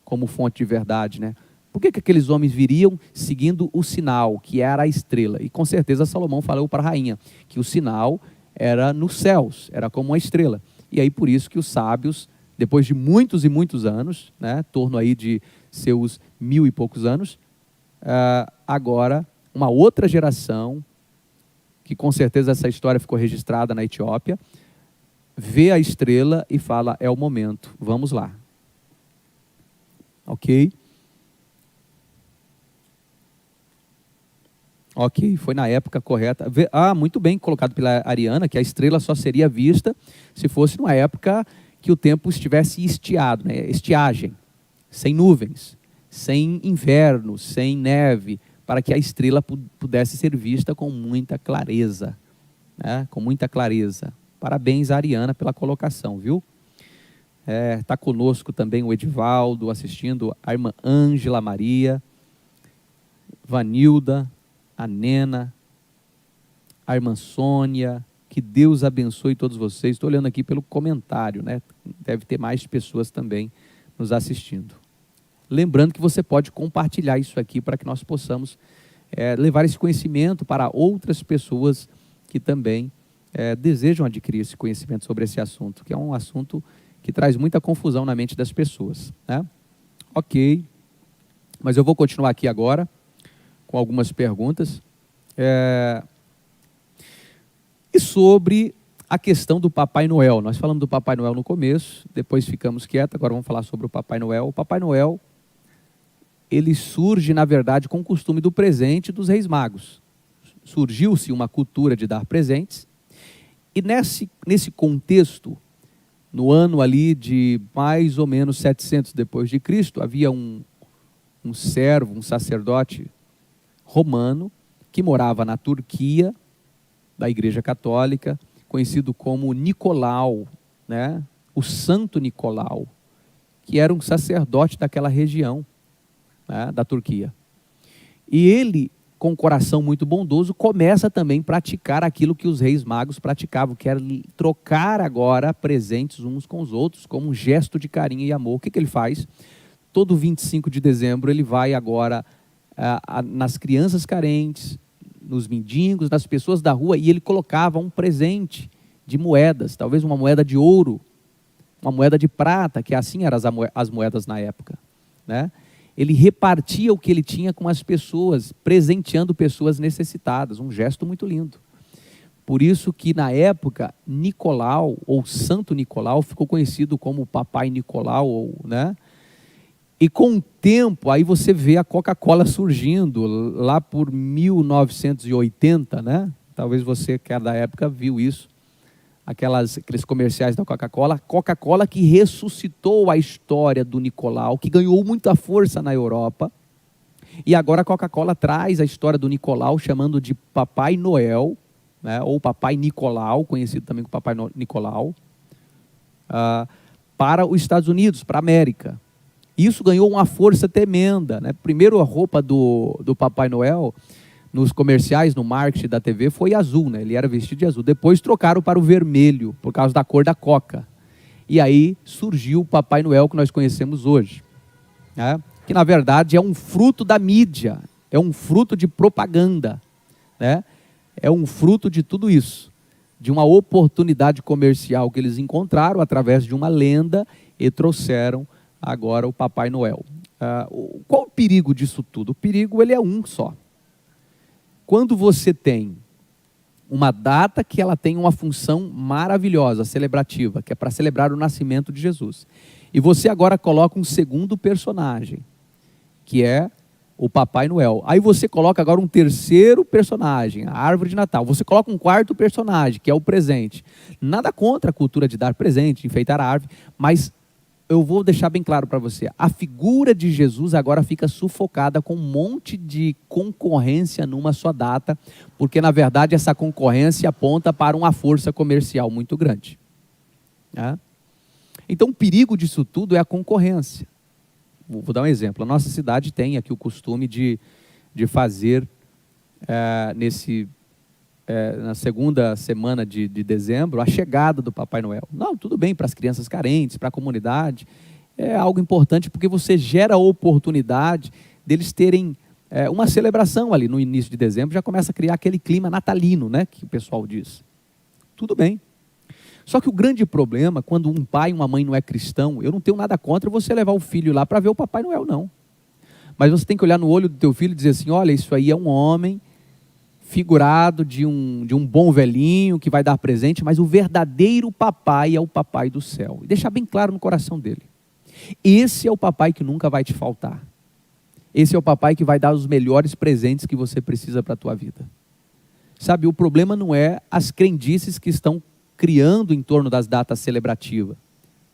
como fonte de verdade, né? Por que aqueles homens viriam seguindo o sinal, que era a estrela? E com certeza Salomão falou para a rainha que o sinal era nos céus, era como uma estrela. E aí por isso que os sábios, depois de muitos e muitos anos, né, torno aí de seus 1000 e poucos anos, agora uma outra geração, que com certeza essa história ficou registrada na Etiópia, vê a estrela e fala, é o momento, vamos lá. Ok? Ok, foi na época correta. Muito bem colocado pela Ariana, que a estrela só seria vista se fosse numa época que o tempo estivesse estiado, né? Estiagem, sem nuvens, sem inverno, sem neve, para que a estrela pudesse ser vista com muita clareza, né? Com muita clareza. Parabéns a Ariana pela colocação, viu? Está conosco também o Edivaldo, assistindo a irmã Ângela Maria, Vanilda, a Nena, a irmã Sônia, que Deus abençoe todos vocês. Estou olhando aqui pelo comentário, né? Deve ter mais pessoas também nos assistindo. Lembrando que você pode compartilhar isso aqui para que nós possamos levar esse conhecimento para outras pessoas que também desejam adquirir esse conhecimento sobre esse assunto, que é um assunto que traz muita confusão na mente das pessoas, né? Ok, mas eu vou continuar aqui agora com algumas perguntas. E sobre a questão do Papai Noel. Nós falamos do Papai Noel no começo, depois ficamos quietos, agora vamos falar sobre o Papai Noel. O Papai Noel, ele surge, na verdade, com o costume do presente dos Reis Magos. Surgiu-se uma cultura de dar presentes, e nesse contexto, no ano ali de mais ou menos 700 depois de Cristo, havia um servo, um sacerdote romano, que morava na Turquia, da Igreja Católica, conhecido como Nicolau, né? O Santo Nicolau, que era um sacerdote daquela região, né, da Turquia. E ele, com um coração muito bondoso, começa também a praticar aquilo que os reis magos praticavam, que era trocar agora presentes uns com os outros, como um gesto de carinho e amor. O que ele faz? Todo 25 de dezembro ele vai agora nas crianças carentes, nos mendigos, nas pessoas da rua, e ele colocava um presente de moedas, talvez uma moeda de ouro, uma moeda de prata, que assim eram as moedas na época, né? Ele repartia o que ele tinha com as pessoas, presenteando pessoas necessitadas, um gesto muito lindo. Por isso que na época, Nicolau, ou Santo Nicolau, ficou conhecido como Papai Nicolau, né? E com o tempo, aí você vê a Coca-Cola surgindo, lá por 1980, né? Talvez você, que era da época, viu isso. Aqueles comerciais da Coca-Cola. Coca-Cola que ressuscitou a história do Nicolau, que ganhou muita força na Europa. E agora a Coca-Cola traz a história do Nicolau, chamando de Papai Noel, né? Ou Papai Nicolau, conhecido também como Papai Nicolau, para os Estados Unidos, para a América. Isso ganhou uma força tremenda, né? Primeiro a roupa do Papai Noel, nos comerciais, no marketing da TV, foi azul, né? Ele era vestido de azul. Depois trocaram para o vermelho, por causa da cor da Coca. E aí surgiu o Papai Noel que nós conhecemos hoje, né? Que na verdade é um fruto da mídia, é um fruto de propaganda, né? É um fruto de tudo isso, de uma oportunidade comercial que eles encontraram através de uma lenda e trouxeram agora o Papai Noel. Qual o perigo disso tudo? O perigo ele é um só. Quando você tem uma data que ela tem uma função maravilhosa, celebrativa, que é para celebrar o nascimento de Jesus, e você agora coloca um segundo personagem, que é o Papai Noel. Aí você coloca agora um terceiro personagem, a árvore de Natal. Você coloca um quarto personagem, que é o presente. Nada contra a cultura de dar presente, enfeitar a árvore, mas eu vou deixar bem claro para você, a figura de Jesus agora fica sufocada com um monte de concorrência numa só data, porque na verdade essa concorrência aponta para uma força comercial muito grande, né? Então o perigo disso tudo é a concorrência. Vou dar um exemplo, a nossa cidade tem aqui o costume de fazer na segunda semana de dezembro, a chegada do Papai Noel. Não, tudo bem, para as crianças carentes, para a comunidade, é algo importante, porque você gera a oportunidade deles terem uma celebração ali no início de dezembro, já começa a criar aquele clima natalino, né, que o pessoal diz. Tudo bem. Só que o grande problema, quando um pai e uma mãe não é cristão, eu não tenho nada contra você levar o filho lá para ver o Papai Noel, não. Mas você tem que olhar no olho do teu filho e dizer assim, olha, isso aí é um homem figurado de um bom velhinho que vai dar presente, mas o verdadeiro papai é o Papai do céu. E deixar bem claro no coração dele. Esse é o papai que nunca vai te faltar. Esse é o papai que vai dar os melhores presentes que você precisa para a tua vida. Sabe, o problema não é as crendices que estão criando em torno das datas celebrativas.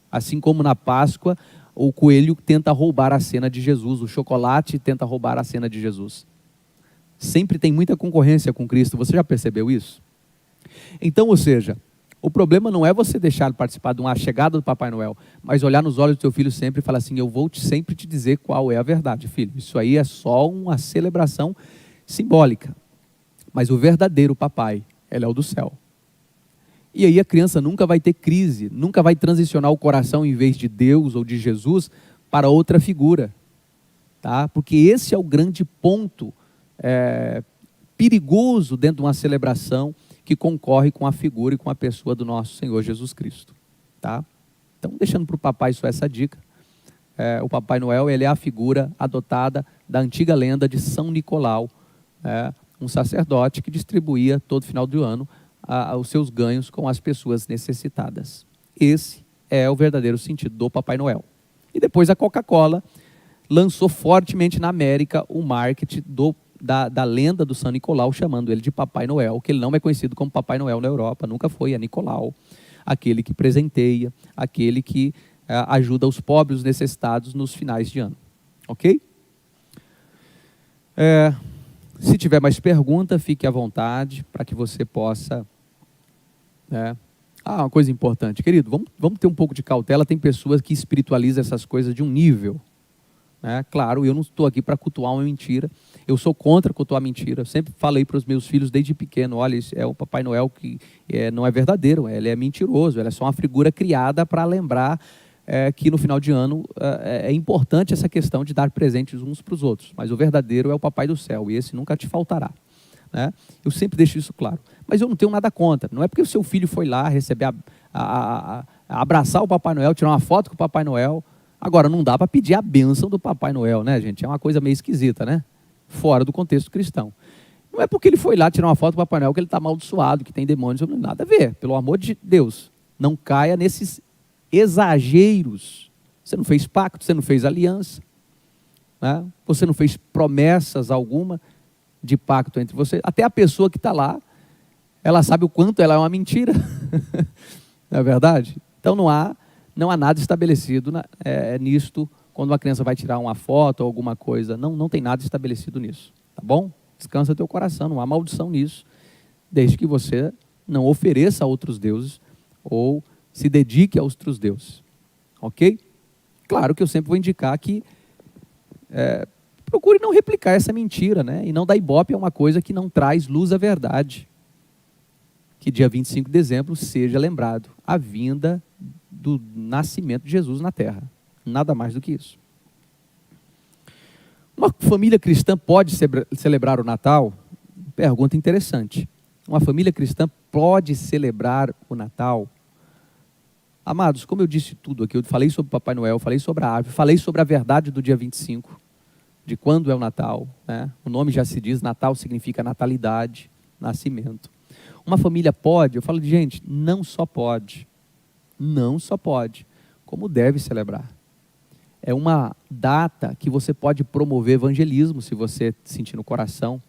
Assim como na Páscoa, o coelho tenta roubar a cena de Jesus, o chocolate tenta roubar a cena de Jesus. Sempre tem muita concorrência com Cristo, você já percebeu isso? Então, ou seja, o problema não é você deixar participar de uma chegada do Papai Noel, mas olhar nos olhos do teu filho sempre e falar assim, eu vou sempre te dizer qual é a verdade, filho. Isso aí é só uma celebração simbólica, mas o verdadeiro papai, ele é o do céu. E aí a criança nunca vai ter crise, nunca vai transicionar o coração em vez de Deus ou de Jesus para outra figura, tá? Porque esse é o grande ponto perigoso dentro de uma celebração que concorre com a figura e com a pessoa do nosso Senhor Jesus Cristo, tá? Então, deixando para o papai só essa dica, o Papai Noel ele é a figura adotada da antiga lenda de São Nicolau, um sacerdote que distribuía todo final do ano os seus ganhos com as pessoas necessitadas. Esse é o verdadeiro sentido do Papai Noel. E depois a Coca-Cola lançou fortemente na América o marketing da lenda do São Nicolau, chamando ele de Papai Noel, que ele não é conhecido como Papai Noel na Europa, nunca foi, é Nicolau, aquele que presenteia, aquele que ajuda os pobres, os necessitados nos finais de ano. Ok? Se tiver mais pergunta, fique à vontade para que você possa... uma coisa importante, querido, vamos ter um pouco de cautela, tem pessoas que espiritualizam essas coisas de um nível... Claro, eu não estou aqui para cultuar uma mentira, eu sou contra cultuar mentira, eu sempre falei para os meus filhos desde pequeno, olha, é o Papai Noel que não é verdadeiro, ele é mentiroso, ele é só uma figura criada para lembrar que no final de ano é importante essa questão de dar presentes uns para os outros, mas o verdadeiro é o Papai do céu, e esse nunca te faltará. Eu sempre deixo isso claro, mas eu não tenho nada contra, não é porque o seu filho foi lá receber, abraçar o Papai Noel, tirar uma foto com o Papai Noel. Agora, não dá para pedir a bênção do Papai Noel, né, gente? É uma coisa meio esquisita, né? Fora do contexto cristão. Não é porque ele foi lá tirar uma foto com o Papai Noel que ele está amaldiçoado, que tem demônios, nada a ver. Pelo amor de Deus, não caia nesses exageros. Você não fez pacto, você não fez aliança, né? Você não fez promessas alguma de pacto entre você. Até a pessoa que está lá, ela sabe o quanto ela é uma mentira. Não é verdade? Então não há nada estabelecido nisto, quando uma criança vai tirar uma foto ou alguma coisa. Não tem nada estabelecido nisso, tá bom? Descansa teu coração, não há maldição nisso, desde que você não ofereça a outros deuses ou se dedique a outros deuses, ok? Claro que eu sempre vou indicar que procure não replicar essa mentira, né? E não dar ibope a uma coisa que não traz luz à verdade. Que dia 25 de dezembro seja lembrado a vinda do nascimento de Jesus na terra. Nada mais do que isso. Uma família cristã pode celebrar o Natal? Pergunta interessante. Uma família cristã pode celebrar o Natal? Amados, como eu disse tudo aqui, eu falei sobre Papai Noel, falei sobre a árvore, falei sobre a verdade do dia 25, de quando é o Natal, né? O nome já se diz, Natal significa natalidade, nascimento. Uma família pode, eu falo de gente, não só pode, como deve celebrar. É uma data que você pode promover evangelismo, se você sentir no coração,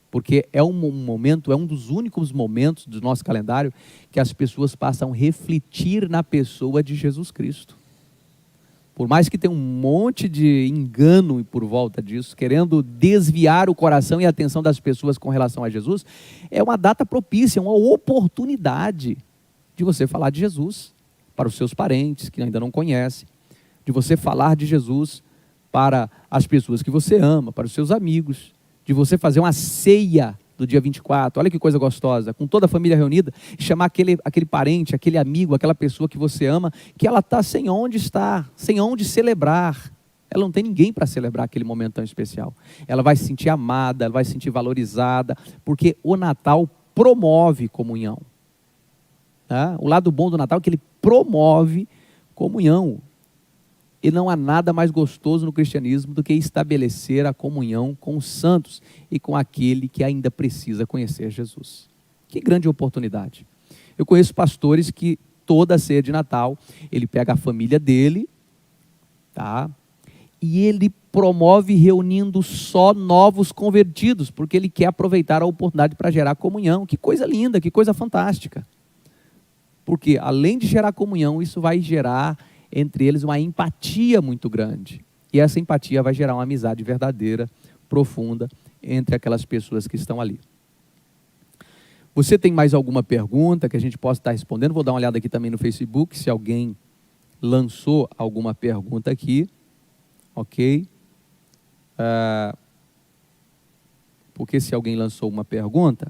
porque é um momento, é um dos únicos momentos do nosso calendário que as pessoas passam a refletir na pessoa de Jesus Cristo. Por mais que tenha um monte de engano por volta disso, querendo desviar o coração e a atenção das pessoas com relação a Jesus, é uma data propícia, uma oportunidade de você falar de Jesus para os seus parentes que ainda não conhecem, de você falar de Jesus para as pessoas que você ama, para os seus amigos, de você fazer uma ceia do dia 24, olha que coisa gostosa, com toda a família reunida, e chamar aquele parente, aquele amigo, aquela pessoa que você ama, que ela está sem onde celebrar. Ela não tem ninguém para celebrar aquele momento tão especial. Ela vai se sentir amada, ela vai se sentir valorizada, porque o Natal promove comunhão. Tá? O lado bom do Natal é que ele promove comunhão. E não há nada mais gostoso no cristianismo do que estabelecer a comunhão com os santos e com aquele que ainda precisa conhecer Jesus. Que grande oportunidade. Eu conheço pastores que toda a ceia de Natal, ele pega a família dele, tá? E ele promove reunindo só novos convertidos, porque ele quer aproveitar a oportunidade para gerar comunhão. Que coisa linda, que coisa fantástica. Porque além de gerar comunhão, isso vai gerar entre eles uma empatia muito grande. E essa empatia vai gerar uma amizade verdadeira, profunda, entre aquelas pessoas que estão ali. Você tem mais alguma pergunta que a gente possa estar respondendo? Vou dar uma olhada aqui também no Facebook, se alguém lançou alguma pergunta aqui. Ok? Porque se alguém lançou uma pergunta,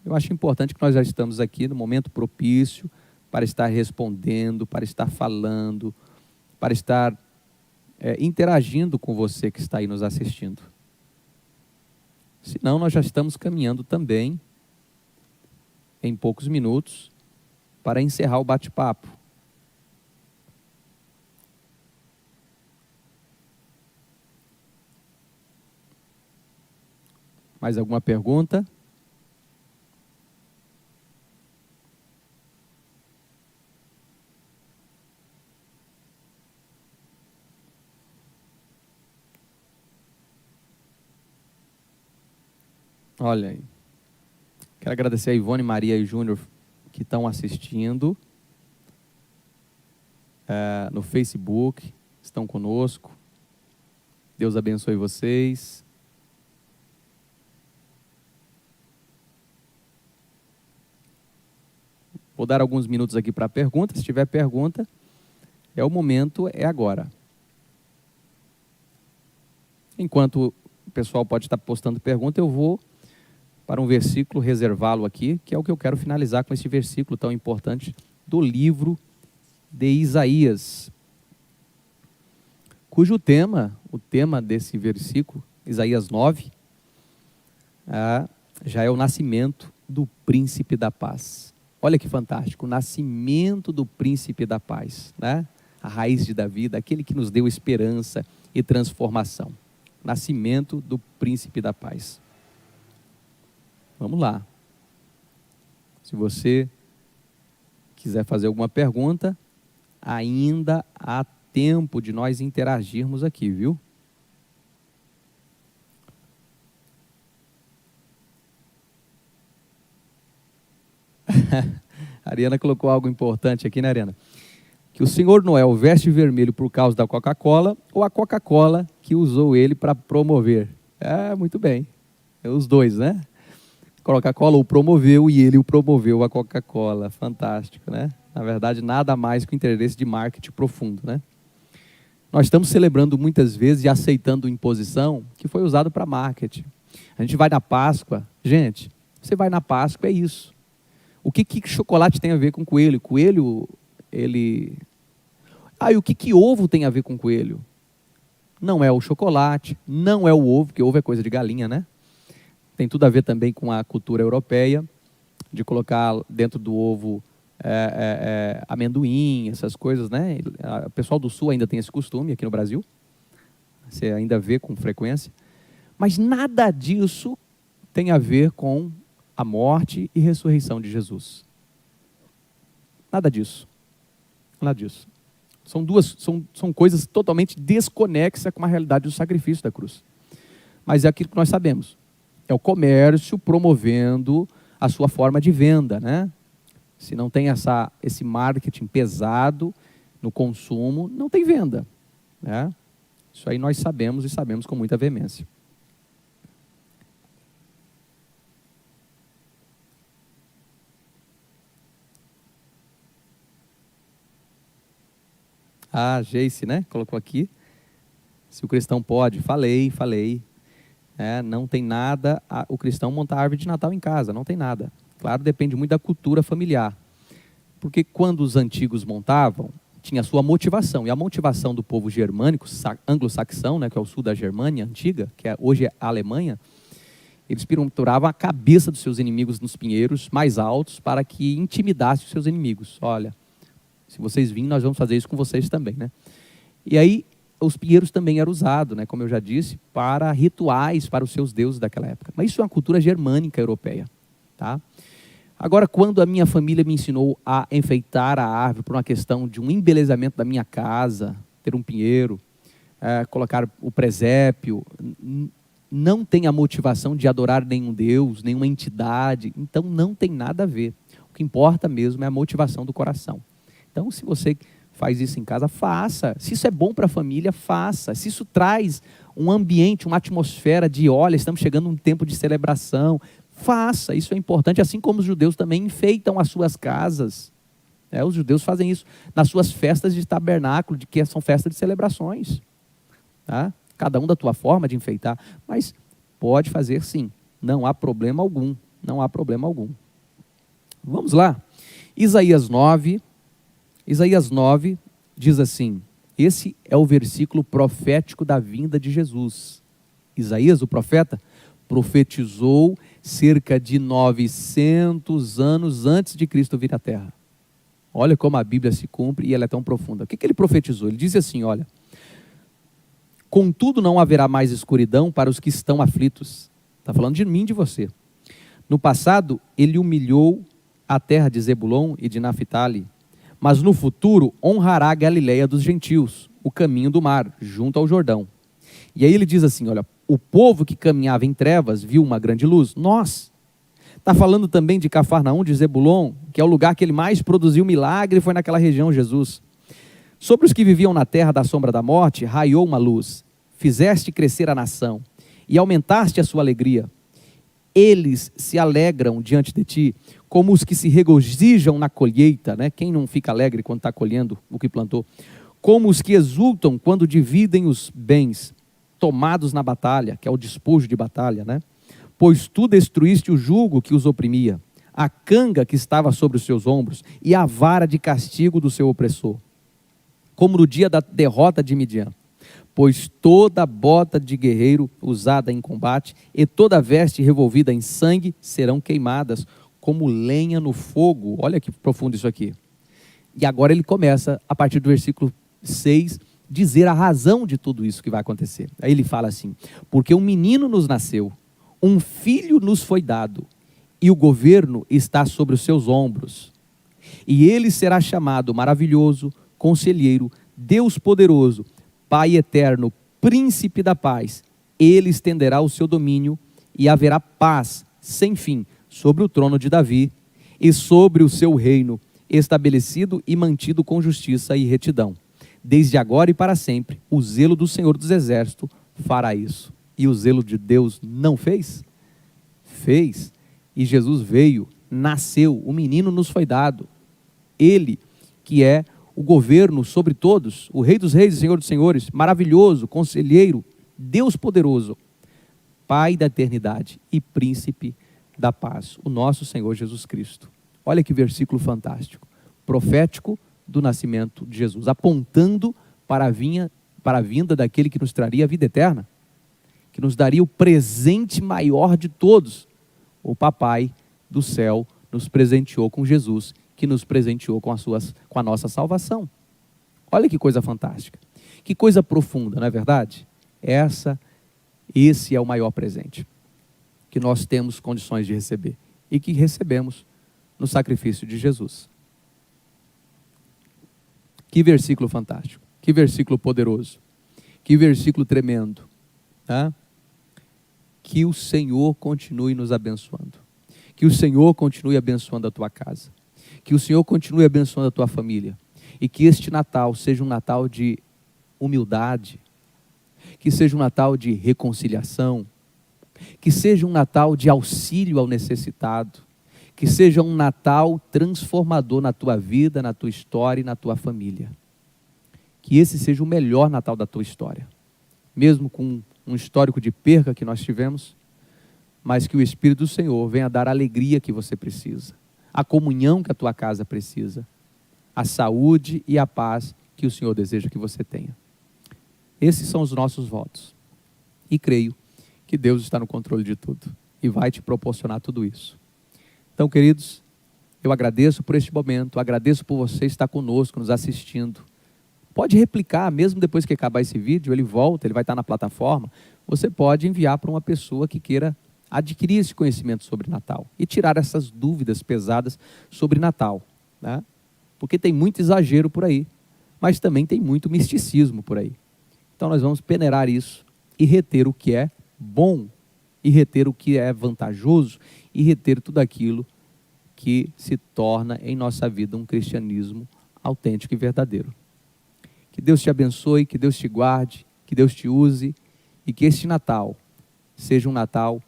eu acho importante que nós já estamos aqui no momento propício para estar respondendo, para estar falando, para estar interagindo com você que está aí nos assistindo. Senão nós já estamos caminhando também, em poucos minutos, para encerrar o bate-papo. Mais alguma pergunta? Olha aí. Quero agradecer a Ivone, Maria e Júnior que estão assistindo no Facebook, estão conosco. Deus abençoe vocês. Vou dar alguns minutos aqui para pergunta. Se tiver pergunta, o momento é agora. Enquanto o pessoal pode estar postando pergunta, eu vou para um versículo, reservá-lo aqui, que é o que eu quero finalizar com esse versículo tão importante do livro de Isaías, cujo o tema desse versículo, Isaías 9, já é o nascimento do príncipe da paz. Olha que fantástico, o nascimento do príncipe da paz, né? A raiz de Davi, aquele que nos deu esperança e transformação. Nascimento do príncipe da paz. Vamos lá. Se você quiser fazer alguma pergunta, ainda há tempo de nós interagirmos aqui, viu? A Ariana colocou algo importante aqui, né, Ariana? Que o Senhor Noel veste vermelho por causa da Coca-Cola ou a Coca-Cola que usou ele para promover? Muito bem. É os dois, né? A Coca-Cola o promoveu e ele o promoveu a Coca-Cola. Fantástico, né? Na verdade, nada mais que o interesse de marketing profundo, né? Nós estamos celebrando muitas vezes e aceitando imposição que foi usado para marketing. A gente vai na Páscoa. Gente, você vai na Páscoa, é isso. O que chocolate tem a ver com coelho? Coelho, ele... e o que ovo tem a ver com coelho? Não é o chocolate, não é o ovo, porque ovo é coisa de galinha, né? Tem tudo a ver também com a cultura europeia, de colocar dentro do ovo amendoim, essas coisas, né? O pessoal do Sul ainda tem esse costume, aqui no Brasil. Você ainda vê com frequência. Mas nada disso tem a ver com a morte e ressurreição de Jesus. Nada disso. Nada disso. São coisas totalmente desconexas com a realidade do sacrifício da cruz. Mas é aquilo que nós sabemos. É o comércio promovendo a sua forma de venda, né? Se não tem esse marketing pesado no consumo, não tem venda, né? Isso aí nós sabemos e sabemos com muita veemência. Geice, né? Colocou aqui. Se o cristão pode. Falei. Não tem nada o cristão montar árvore de Natal em casa. Não tem nada. Claro, depende muito da cultura familiar. Porque quando os antigos montavam, tinha a sua motivação. E a motivação do povo germânico, anglo-saxão, né, que é o sul da Germânia antiga, que hoje é a Alemanha, eles penduravam a cabeça dos seus inimigos nos pinheiros mais altos para que intimidasse os seus inimigos. Olha, se vocês virem, nós vamos fazer isso com vocês também, né? E aí, os pinheiros também eram usados, né, como eu já disse, para rituais, para os seus deuses daquela época. Mas isso é uma cultura germânica europeia, tá? Agora, quando a minha família me ensinou a enfeitar a árvore por uma questão de um embelezamento da minha casa, ter um pinheiro, colocar o presépio, não tem a motivação de adorar nenhum deus, nenhuma entidade, então não tem nada a ver. O que importa mesmo é a motivação do coração. Então, se você faz isso em casa, faça. Se isso é bom para a família, faça. Se isso traz um ambiente, uma atmosfera de, olha, estamos chegando a um tempo de celebração, faça. Isso é importante, assim como os judeus também enfeitam as suas casas. Os judeus fazem isso nas suas festas de tabernáculo, que são festas de celebrações. Tá? Cada um da tua forma de enfeitar, mas pode fazer sim. Não há problema algum. Não há problema algum. Vamos lá. Isaías 9 diz assim, esse é o versículo profético da vinda de Jesus. Isaías, o profeta, profetizou cerca de 900 anos antes de Cristo vir à Terra. Olha como a Bíblia se cumpre e ela é tão profunda. O que ele profetizou? Ele disse assim, olha, contudo não haverá mais escuridão para os que estão aflitos. Está falando de mim e de você. No passado, ele humilhou a terra de Zebulon e de Naphtali, mas no futuro honrará a Galileia dos gentios, o caminho do mar, junto ao Jordão. E aí ele diz assim, olha, o povo que caminhava em trevas viu uma grande luz. Nós. Está falando também de Cafarnaum, de Zebulon, que é o lugar que ele mais produziu milagre, foi naquela região, Jesus. Sobre os que viviam na terra da sombra da morte, raiou uma luz. Fizeste crescer a nação e aumentaste a sua alegria. Eles se alegram diante de ti, como os que se regozijam na colheita, né? Quem não fica alegre quando está colhendo o que plantou? Como os que exultam quando dividem os bens, tomados na batalha, que é o despojo de batalha, né? Pois tu destruíste o jugo que os oprimia, a canga que estava sobre os seus ombros e a vara de castigo do seu opressor, como no dia da derrota de Midian. Pois toda bota de guerreiro usada em combate e toda veste revolvida em sangue serão queimadas como lenha no fogo. Olha que profundo isso aqui. E agora ele começa, a partir do versículo 6, dizer a razão de tudo isso que vai acontecer. Aí ele fala assim, porque um menino nos nasceu, um filho nos foi dado, e o governo está sobre os seus ombros. E ele será chamado Maravilhoso, Conselheiro, Deus Poderoso, Pai Eterno, Príncipe da Paz. Ele estenderá o seu domínio e haverá paz sem fim sobre o trono de Davi e sobre o seu reino, estabelecido e mantido com justiça e retidão. Desde agora e para sempre, o zelo do Senhor dos Exércitos fará isso. E o zelo de Deus não fez? Fez. E Jesus veio, nasceu, o menino nos foi dado. Ele, que é o governo sobre todos, o Rei dos Reis e Senhor dos Senhores, maravilhoso, conselheiro, Deus poderoso, Pai da eternidade e Príncipe da paz, o nosso Senhor Jesus Cristo. Olha que versículo fantástico, profético do nascimento de Jesus, apontando para a vinda daquele que nos traria a vida eterna, que nos daria o presente maior de todos. O Papai do céu nos presenteou com Jesus, que nos presenteou com a nossa salvação. Olha que coisa fantástica, que coisa profunda, não é verdade? Esse é o maior presente que nós temos condições de receber e que recebemos no sacrifício de Jesus. Que versículo fantástico, que versículo poderoso, que versículo tremendo, tá? Que o Senhor continue nos abençoando, que o Senhor continue abençoando a tua casa, que o Senhor continue abençoando a tua família, e que este Natal seja um Natal de humildade, que seja um Natal de reconciliação, que seja um Natal de auxílio ao necessitado, que seja um Natal transformador na tua vida, na tua história e na tua família. Que esse seja o melhor Natal da tua história, mesmo com um histórico de perca que nós tivemos, mas que o Espírito do Senhor venha dar a alegria que você precisa, a comunhão que a tua casa precisa, a saúde e a paz que o Senhor deseja que você tenha. Esses são os nossos votos. E creio que Deus está no controle de tudo e vai te proporcionar tudo isso. Então, queridos, eu agradeço por este momento, agradeço por você estar conosco, nos assistindo. Pode replicar, mesmo depois que acabar esse vídeo, ele volta, ele vai estar na plataforma. Você pode enviar para uma pessoa que queira adquirir esse conhecimento sobre Natal e tirar essas dúvidas pesadas sobre Natal, né? Porque tem muito exagero por aí, mas também tem muito misticismo por aí. Então nós vamos peneirar isso e reter o que é bom, e reter o que é vantajoso, e reter tudo aquilo que se torna em nossa vida um cristianismo autêntico e verdadeiro. Que Deus te abençoe, que Deus te guarde, que Deus te use, e que este Natal seja um Natal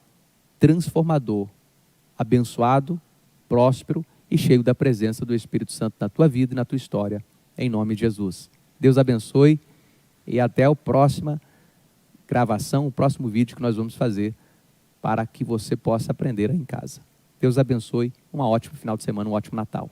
transformador, abençoado, próspero e cheio da presença do Espírito Santo na tua vida e na tua história, em nome de Jesus. Deus abençoe e até a próxima gravação, o próximo vídeo que nós vamos fazer para que você possa aprender aí em casa. Deus abençoe, um ótimo final de semana, um ótimo Natal.